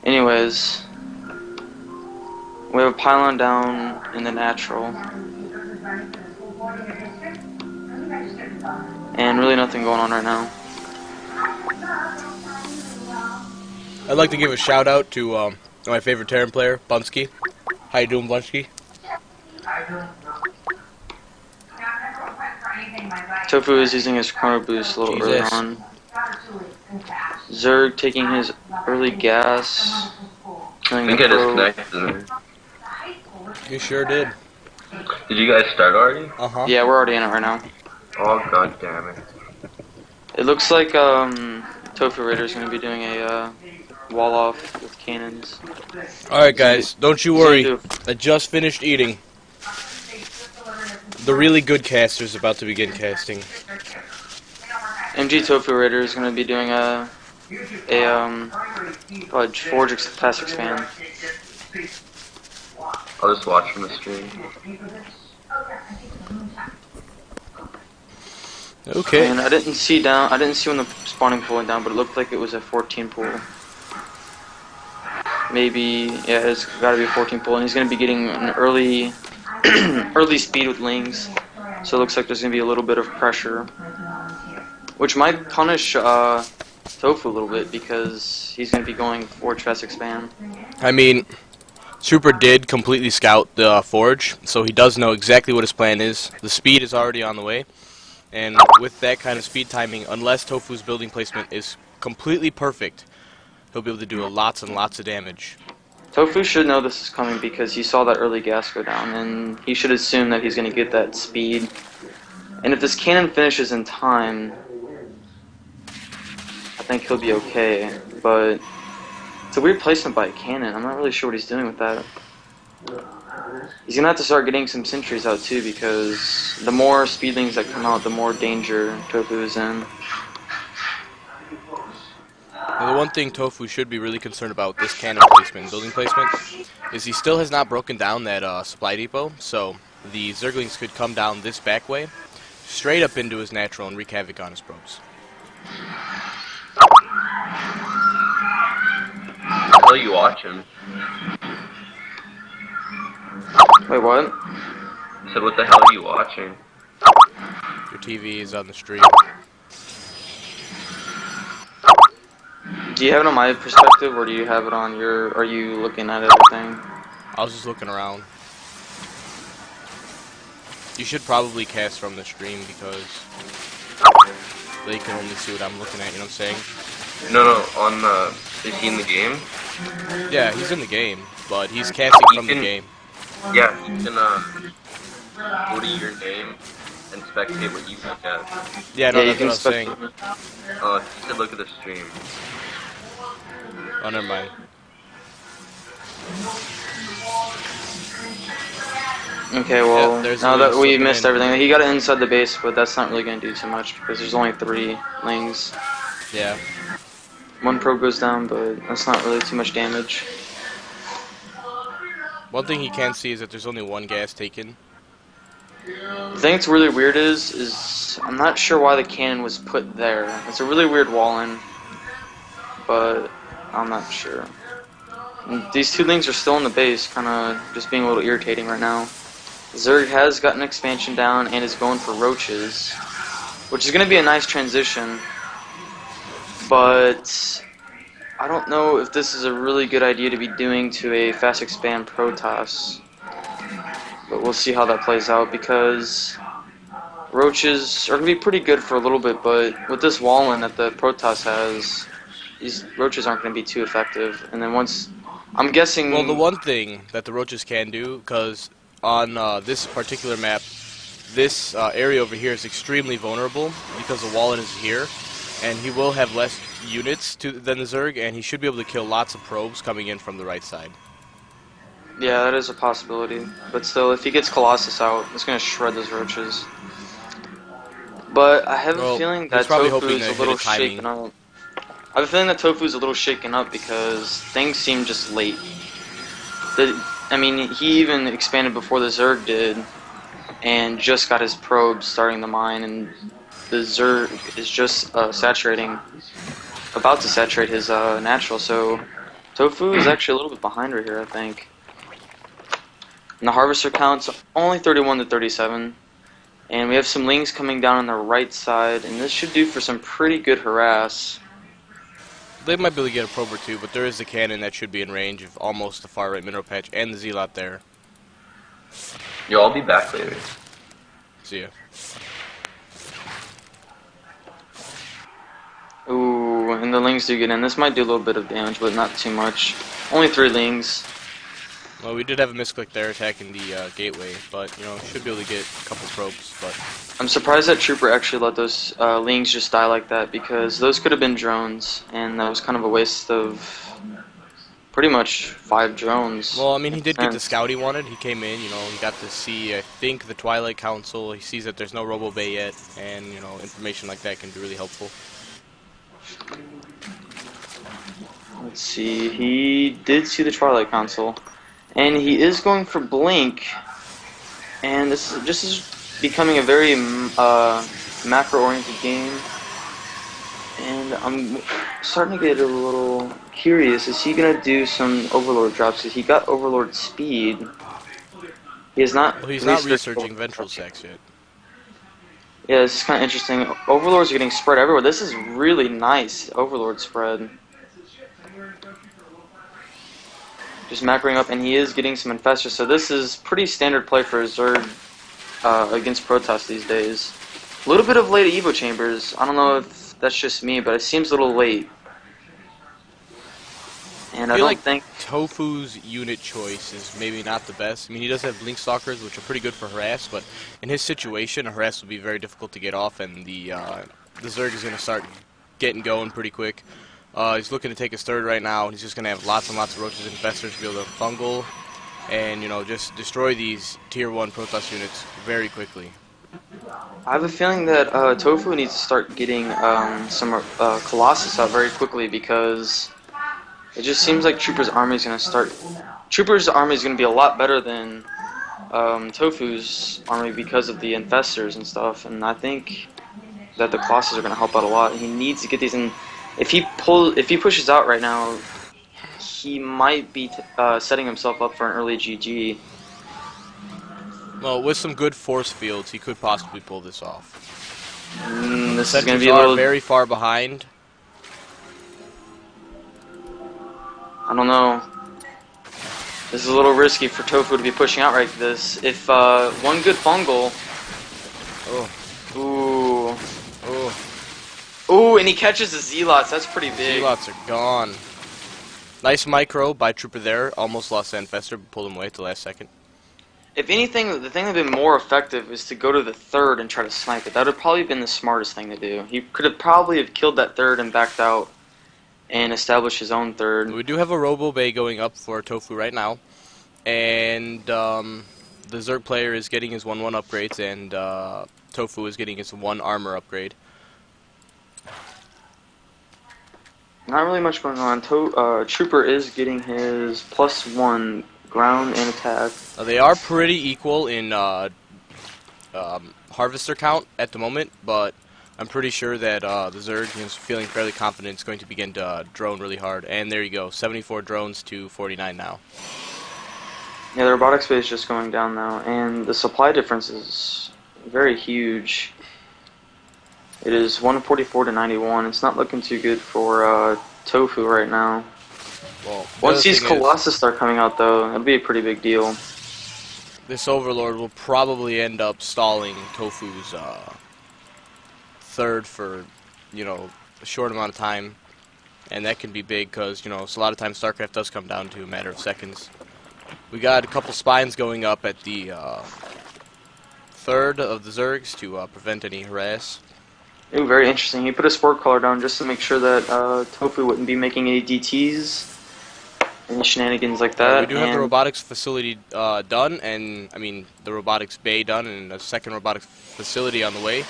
Anyways, we have a pylon down in the natural. And really nothing going on right now. I'd like to give a shout out to my favorite Terran player, Bunsky. How you doing, Bunsky? Tofu is using his chrono boost a little early Jesus. on. Zerg taking his early gas, killing I the think I probe. disconnected. You sure did. Did you guys start already? Uh-huh. Yeah, we're already in it right now. Oh, god damn it. It looks like Tofu Raider's going to be doing a wall off with cannons. Alright, guys. Don't you He's gonna worry. do- I just finished eating. The really good caster's about to begin casting. MG Tofu Raider is going to be doing a Forge Fast Expand. I'll just watch from the stream. Okay. And I didn't see when the spawning pool went down, but it looked like it was a 14 pool. Maybe, yeah, it's gotta be a 14 pool, and he's gonna be getting an early, early speed with lings. So it looks like there's gonna be a little bit of pressure, which might punish Tofu a little bit because he's gonna be going Forge Fast Expand. I mean, Super did completely scout the Forge, so he does know exactly what his plan is. The speed is already on the way. And with that kind of speed timing, unless Tofu's building placement is completely perfect, he'll be able to do lots and lots of damage. Tofu should know this is coming because he saw that early gas go down, and he should assume that he's going to get that speed. And if this cannon finishes in time, I think he'll be okay. But it's a weird placement by a cannon. I'm not really sure what he's doing with that. He's gonna have to start getting some sentries out too, because the more speedlings that come out, the more danger Tofu is in. Now, the one thing Tofu should be really concerned about with this cannon placement and building placement is he still has not broken down that supply depot, so the Zerglings could come down this back way, straight up into his natural and wreak havoc on his probes. What are you watching? Wait, what? I said, what the hell are you watching? Your TV is on the stream. Do you have it on my perspective, or do you have it on your? Are you looking at everything? I was just looking around. You should probably cast from the stream because they can only see what I'm looking at, you know what I'm saying? No, on the... Is he in the game? Yeah, he's in the game, but he's casting from the game. Yeah, you can, go to your name and spectate what you look at. Yeah, no, Yeah, you that's what I can was saying. You should look at the stream. Oh, never mind. Okay, well, Yeah, there's now the that we lings missed looking in. everything, he got it inside the base, but that's not really going to do too much because there's only 3 lings. Yeah. 1 probe goes down, but that's not really too much damage. One thing he can see is that there's only 1 gas taken. The thing that's really weird is I'm not sure why the cannon was put there. It's a really weird wall-in, but I'm not sure. And these 2 lings are still in the base, kind of just being a little irritating right now. Zerg has gotten expansion down and is going for roaches, which is going to be a nice transition, but I don't know if this is a really good idea to be doing to a fast expand Protoss. But we'll see how that plays out, because roaches are going to be pretty good for a little bit, but with this wall-in that the Protoss has, these roaches aren't going to be too effective. And then once, I'm guessing... Well, the one thing that the roaches can do, because on this particular map, this area over here is extremely vulnerable because the wall-in is here, and he will have less units than the Zerg, and he should be able to kill lots of probes coming in from the right side. Yeah, that is a possibility. But still, if he gets Colossus out, it's going to shred those roaches. But I have a feeling that Tofu's a little shaken up. I have a feeling that Tofu's a little shaken up because things seem just late. I mean, he even expanded before the Zerg did, and just got his probes starting the mine, and the Zerg is just about to saturate his natural, so Tofu is actually a little bit behind right here, I think. And the harvester count's only 31 to 37. And we have some lings coming down on the right side, and this should do for some pretty good harass. They might be able to get a probe or two, but there is the cannon that should be in range of almost the far right mineral patch and the zealot there. Yo, I'll be back later. See ya. Ooh, and the lings do get in. This might do a little bit of damage, but not too much. Only 3 lings. Well, we did have a misclick there attacking the gateway, but, you know, should be able to get a couple probes, but... I'm surprised that Trooper actually let those lings just die like that, because those could have been drones, and that was kind of a waste of pretty much 5 drones. Well, I mean, he did get the scout he wanted. He came in, you know, he got to see, I think, the Twilight Council. He sees that there's no Robo Bay yet, and, you know, information like that can be really helpful. Let's see, he did see the Twilight Council, and he is going for Blink, and this is becoming a very macro-oriented game, and I'm starting to get a little curious. Is he going to do some Overlord drops? Because he got Overlord speed. He is not. Well, he's not researching Ventral Sex yet. Yeah, this is kind of interesting. Overlords are getting spread everywhere. This is really nice Overlord spread. Just macroing up, and he is getting some Infestors, so this is pretty standard play for Zerg against Protoss these days. A little bit of late Evo Chambers. I don't know if that's just me, but it seems a little late. And I don't think Tofu's unit choice is maybe not the best. I mean, he does have Blink Stalkers, which are pretty good for harass, but in his situation, a harass will be very difficult to get off, and the Zerg is going to start getting going pretty quick. He's looking to take his third right now, and he's just going to have lots and lots of roaches and infestors to be able to fungal and, you know, just destroy these tier 1 Protoss units very quickly. I have a feeling that Tofu needs to start getting some Colossus out very quickly, because it just seems like Trooper's army is going to start. Trooper's army is going to be a lot better than Tofu's army because of the infestors and stuff, and I think that the Colossus are going to help out a lot. He needs to get these in. If he pushes out right now, he might be setting himself up for an early GG. Well, with some good force fields, he could possibly pull this off. This is going to be a little very far behind. I don't know. This is a little risky for Tofu to be pushing out like this. If one good fungal. Oh. Ooh. Oh. Ooh, and he catches the Zealots. That's pretty big. Zealots are gone. Nice micro by Trooper there. Almost lost the Infestor, but pulled him away at the last second. If anything, the thing that would have been more effective is to go to the third and try to snipe it. That would have probably been the smartest thing to do. He could have probably have killed that third and backed out and established his own third. We do have a Robo Bay going up for Tofu right now. And the Zerg player is getting his 1-1 upgrades, and Tofu is getting his 1 armor upgrade. Not really much going on. Trooper is getting his +1 ground and attack. They are pretty equal in harvester count at the moment, but I'm pretty sure that the Zerg is feeling fairly confident it's going to begin to drone really hard. And there you go, 74 drones to 49 now. Yeah, the robotic space is just going down now, and the supply difference is very huge. It is 144 to 91. It's not looking too good for Tofu right now. Well, once these Colossus start coming out, though, it'll be a pretty big deal. This Overlord will probably end up stalling Tofu's third for, you know, a short amount of time, and that can be big because, you know, so a lot of times StarCraft does come down to a matter of seconds. We got a couple spines going up at the third of the Zergs to prevent any harass. Ooh, very interesting. He put a sport collar down just to make sure that Tofu wouldn't be making any DTs and shenanigans like that. We do have the robotics facility done, and I mean the robotics bay done, and a second robotics facility on the way.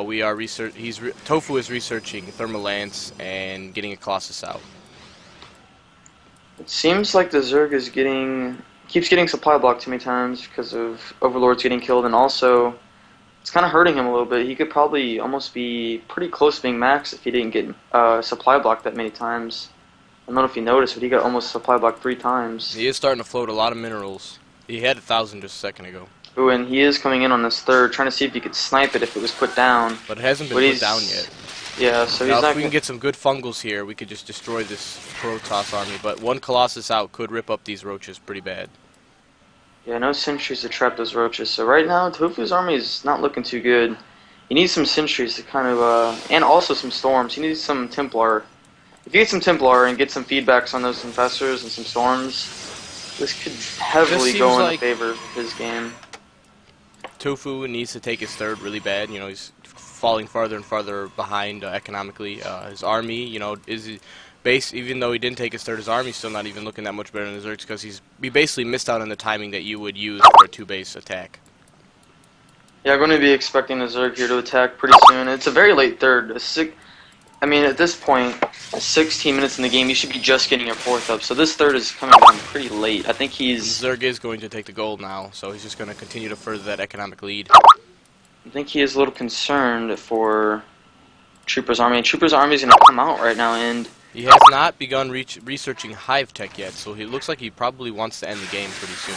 We are Tofu is researching Thermal Lance and getting a Colossus out. It seems like the Zerg is keeps getting supply blocked too many times because of Overlords getting killed, and also it's kind of hurting him a little bit. He could probably almost be pretty close to being max if he didn't get supply blocked that many times. I don't know if you noticed, but he got almost supply blocked 3 times. He is starting to float a lot of minerals. He had 1,000 just a second ago. Ooh, and he is coming in on this third, trying to see if he could snipe it if it was put down. But it hasn't been But put down he's, yet. yeah, so Now, he's if not we can gonna, get some good fungals here, we could just destroy this Protoss army. But one Colossus out could rip up these roaches pretty bad. yeah, no sentries to trap those roaches. So right now, Tofu's army is not looking too good. He needs some sentries to kind of, and also some storms. He needs some Templar. If you get some Templar and get some feedbacks on those infestors and some storms, this could Just heavily seems go in the like favor of his game. Tofu needs to take his third really bad. You know, he's falling farther and farther behind economically. His army, you know, is base. Even though he didn't take his third, his army's still not even looking that much better than the Zergs because he basically missed out on the timing that you would use for a 2-base attack. Yeah, I'm going to be expecting the Zerg here to attack pretty soon. It's a very late third. I mean, at this point, 16 minutes in the game, you should be just getting your fourth up. So this third is coming down pretty late. I think Zerg is going to take the gold now, so he's just going to continue to further that economic lead. he is a little concerned for Trooper's army. And Trooper's army is going to come out right now, and He has not begun researching hive tech yet, so he looks like he probably wants to end the game pretty soon.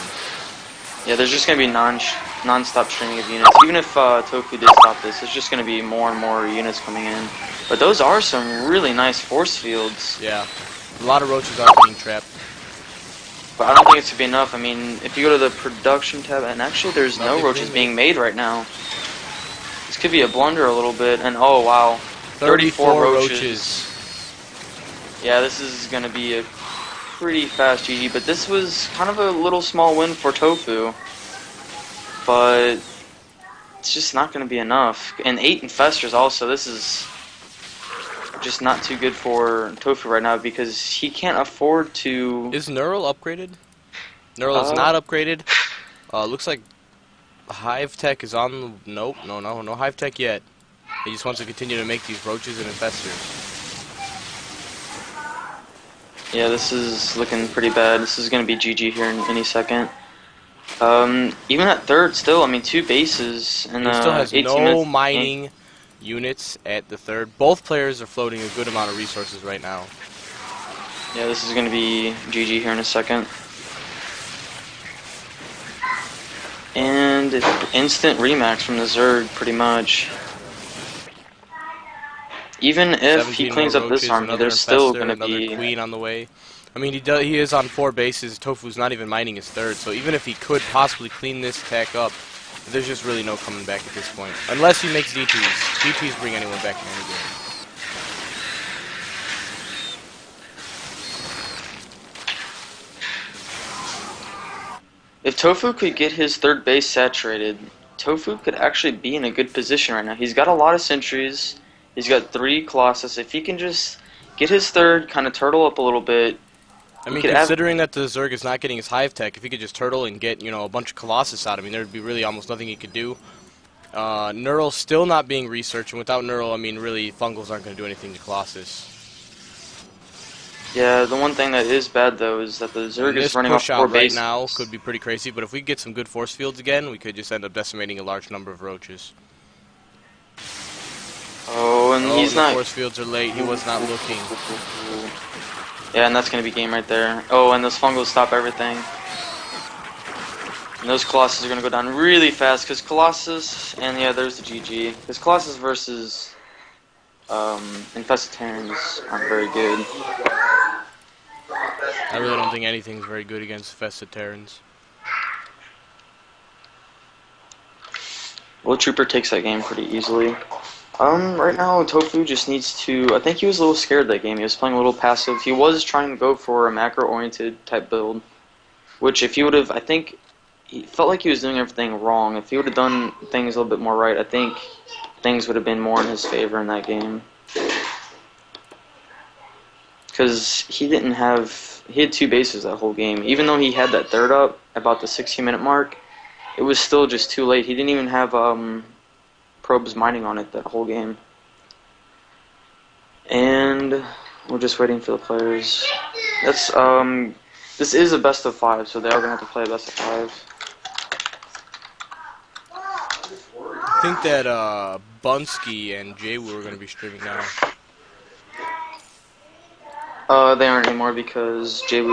yeah, there's just going to be non-stop streaming of units. Even if Tofu did stop this, it's just going to be more and more units coming in. But those are some really nice force fields. Yeah, a lot of roaches are being trapped. But I don't think it's going to be enough. I mean, if you go to the production tab, and actually there's no Nothing's roaches being being made right now. This could be a blunder a little bit, and oh wow, 34 roaches. Yeah, this is going to be a pretty fast GG, but this was kind of a little small win for Tofu. But it's just not going to be enough. And 8 infestors also, this is just not too good for Tofu right now because he can't afford to... Is Neural upgraded? Neural is not upgraded. Looks like Hive Tech is on the... Nope, no Hive Tech yet. He just wants to continue to make these roaches and infestors. Yeah, this is looking pretty bad. This is going to be GG here in any second. Even at third, still, I mean, 2 bases and He still has 18 no minutes mining units at the third. Both players are floating a good amount of resources right now. Yeah, this is going to be GG here in a second. And instant remax from the Zerg, pretty much. Even if he 17 cleans more up this roaches, army, another there's still infestor, going to another be... queen on the way. I mean, he is on 4 bases. Tofu's not even mining his third, so even if he could possibly clean this attack up, there's just really no coming back at this point. Unless he makes D2s. D2s bring anyone back in any game. If Tofu could get his third base saturated, Tofu could actually be in a good position right now. He's got a lot of sentries. He's got 3 Colossus. If he can just get his third, kind of turtle up a little bit. I mean, considering that the Zerg is not getting his Hive Tech, if he could just turtle and get, you know, a bunch of Colossus out, I mean, there'd be really almost nothing he could do. Neural still not being researched, and without Neural, I mean, really, Fungals aren't going to do anything to Colossus. Yeah, the one thing that is bad, though, is that the Zerg is running off 4 right bases. now could be pretty crazy, but if we get some good force fields again, we could just end up decimating a large number of roaches. Oh, and he's the not... force fields are late. He was not looking. Yeah, and that's going to be game right there. Oh, and those Fungals stop everything. And those Colossus are going to go down really fast, because Colossus... And yeah, there's the GG. Because Colossus versus... Infested Terrans aren't very good. I really don't think anything's very good against Infested Terrans. Well, Trooper takes that game pretty easily. Right now, Tofu just needs to... I think he was a little scared that game. He was playing a little passive. He was trying to go for a macro-oriented type build. Which, if he would have... I think... He felt like he was doing everything wrong. If he would have done things a little bit more right, I think things would have been more in his favor in that game. Because he didn't have... He had 2 bases that whole game. Even though he had that third up, about the 16-minute mark, it was still just too late. He didn't even have probes mining on it that whole game. And we're just waiting for the players. That's this is a best of 5, so they are gonna have to play a best of 5. I think that Bunsky and Jay are going to be streaming now. They aren't anymore because Jay